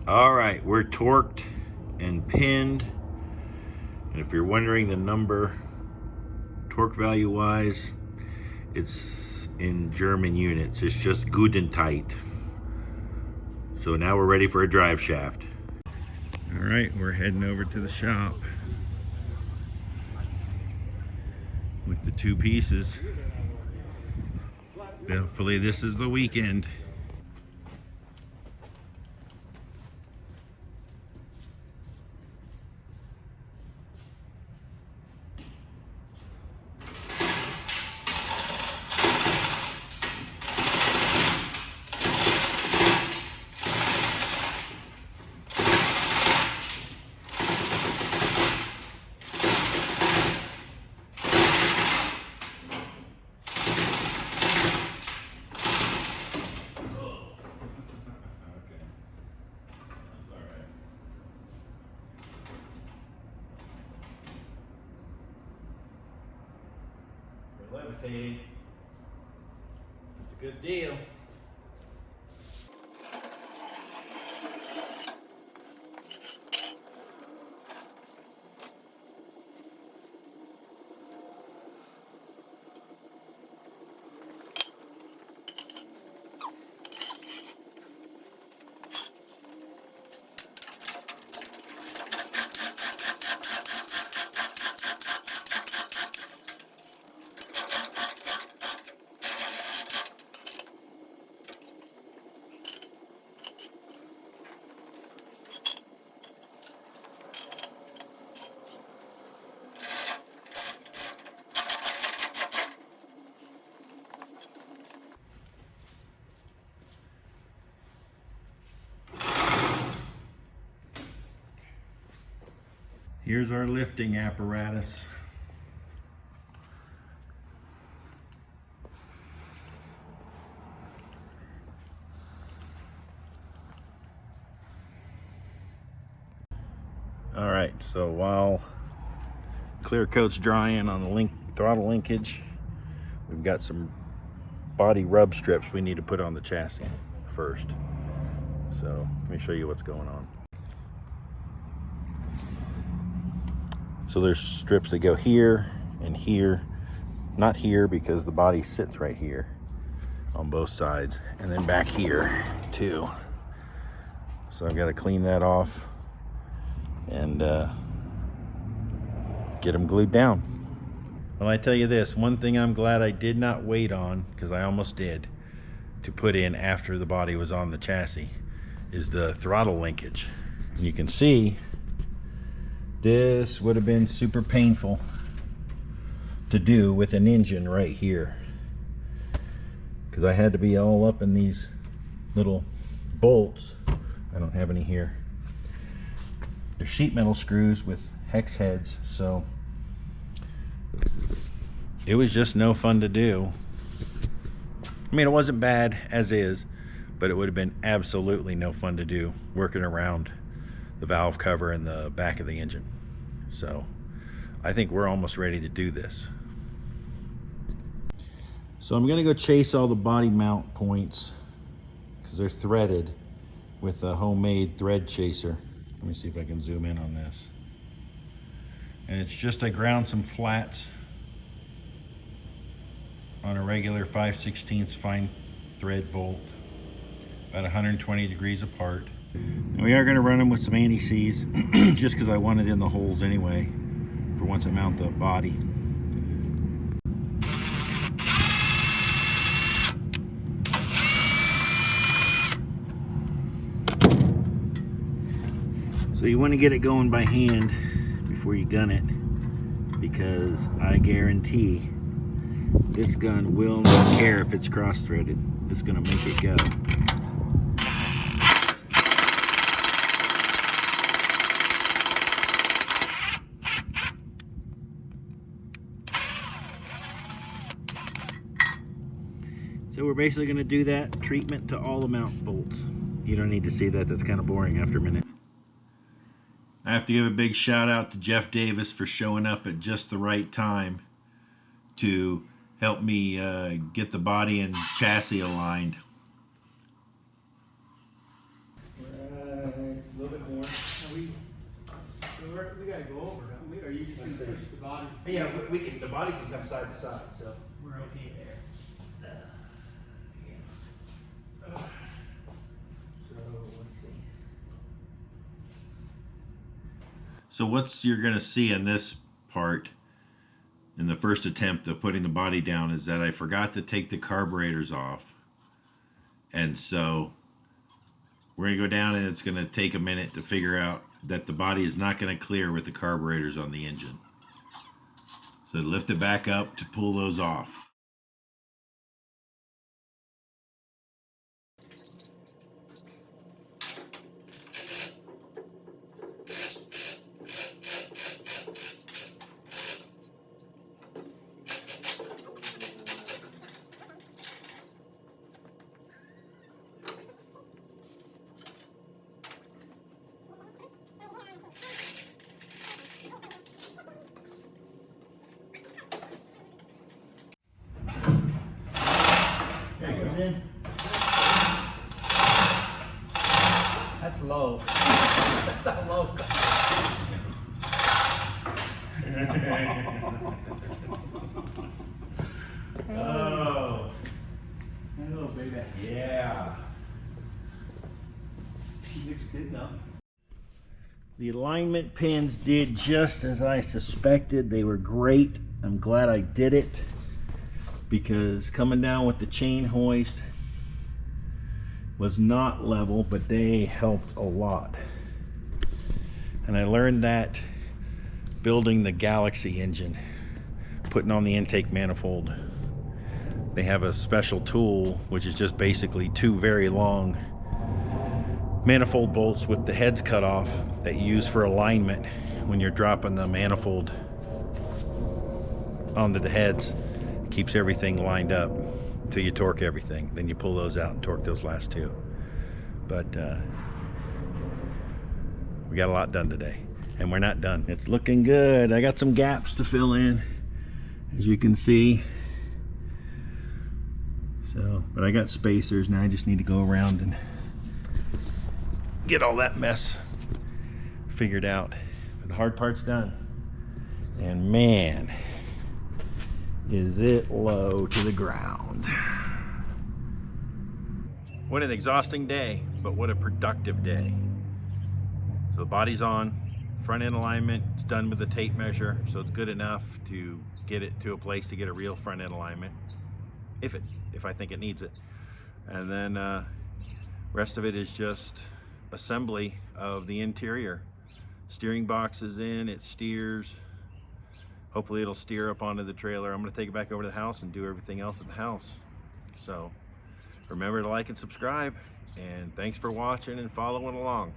All right, we're torqued and pinned. And if you're wondering the number, torque value wise, it's in German units. It's just Gudentight. So now we're ready for a drive shaft. All right, we're heading over to the shop with the two pieces. Hopefully this is the weekend. Levitating. It's a good deal. Here's our lifting apparatus. All right, so while clear coat's drying on the throttle linkage, we've got some body rub strips we need to put on the chassis first. So let me show you what's going on. So there's strips that go here and here, not here because the body sits right here on both sides, and then back here too. So I've got to clean that off and get them glued down. Well, I tell you this, one thing I'm glad I did not wait on, because I almost did, to put in after the body was on the chassis, is the throttle linkage. And you can see this would have been super painful to do with an engine right here, because I had to be all up in these little bolts. I don't have any here. They're sheet metal screws with hex heads, so it was just no fun to do. I mean, it wasn't bad as is, but it would have been absolutely no fun to do working around the valve cover and the back of the engine. So I think we're almost ready to do this. So I'm gonna go chase all the body mount points because they're threaded with a homemade thread chaser. Let me see if I can zoom in on this. And it's just, I ground some flats on a regular 5/16 fine thread bolt, about 120 degrees apart. And we are going to run them with some anti-seize just because I want it in the holes anyway for once I mount the body. So you want to get it going by hand before you gun it, because I guarantee this gun will not care if it's cross-threaded. It's going to make it go. So we're basically going to do that treatment to all the mount bolts. You don't need to see that. That's kind of boring after a minute. I have to give a big shout out to Jeff Davis for showing up at just the right time to help me get the body and chassis aligned. Right we gotta go over, don't we? Or you just gonna push the body? Yeah, we can. The body can come side to side, so We're okay there. So let's see. So what's you're gonna see in this part, in the first attempt of putting the body down, is that I forgot to take the carburetors off. And so we're gonna go down and it's gonna take a minute to figure out that the body is not gonna clear with the carburetors on the engine. So lift it back up to pull those off. There it goes in. That's low. That's how low. Oh, Hello, baby. yeah. Looks good now. The alignment pins did just as I suspected. They were great. I'm glad I did it, because coming down with the chain hoist was not level, but they helped a lot. And I learned that building the Galaxy engine, putting on the intake manifold. They have a special tool, which is just basically two very long manifold bolts with the heads cut off that you use for alignment when you're dropping the manifold onto the heads. It keeps everything lined up until you torque everything. Then you pull those out and torque those last two. But we got a lot done today, and we're not done. It's looking good. I got some gaps to fill in, as you can see. So, but I got spacers now. I just need to go around and get all that mess figured out. But the hard part's done. And man, is it low to the ground. What an exhausting day, but what a productive day. So the body's on, front end alignment, it's done with the tape measure, so it's good enough to get it to a place to get a real front end alignment, if I think it needs it. And then rest of it is just assembly of the interior. Steering box is in, it steers. Hopefully it'll steer up onto the trailer. I'm gonna take it back over to the house and do everything else at the house. So remember to like and subscribe, and thanks for watching and following along.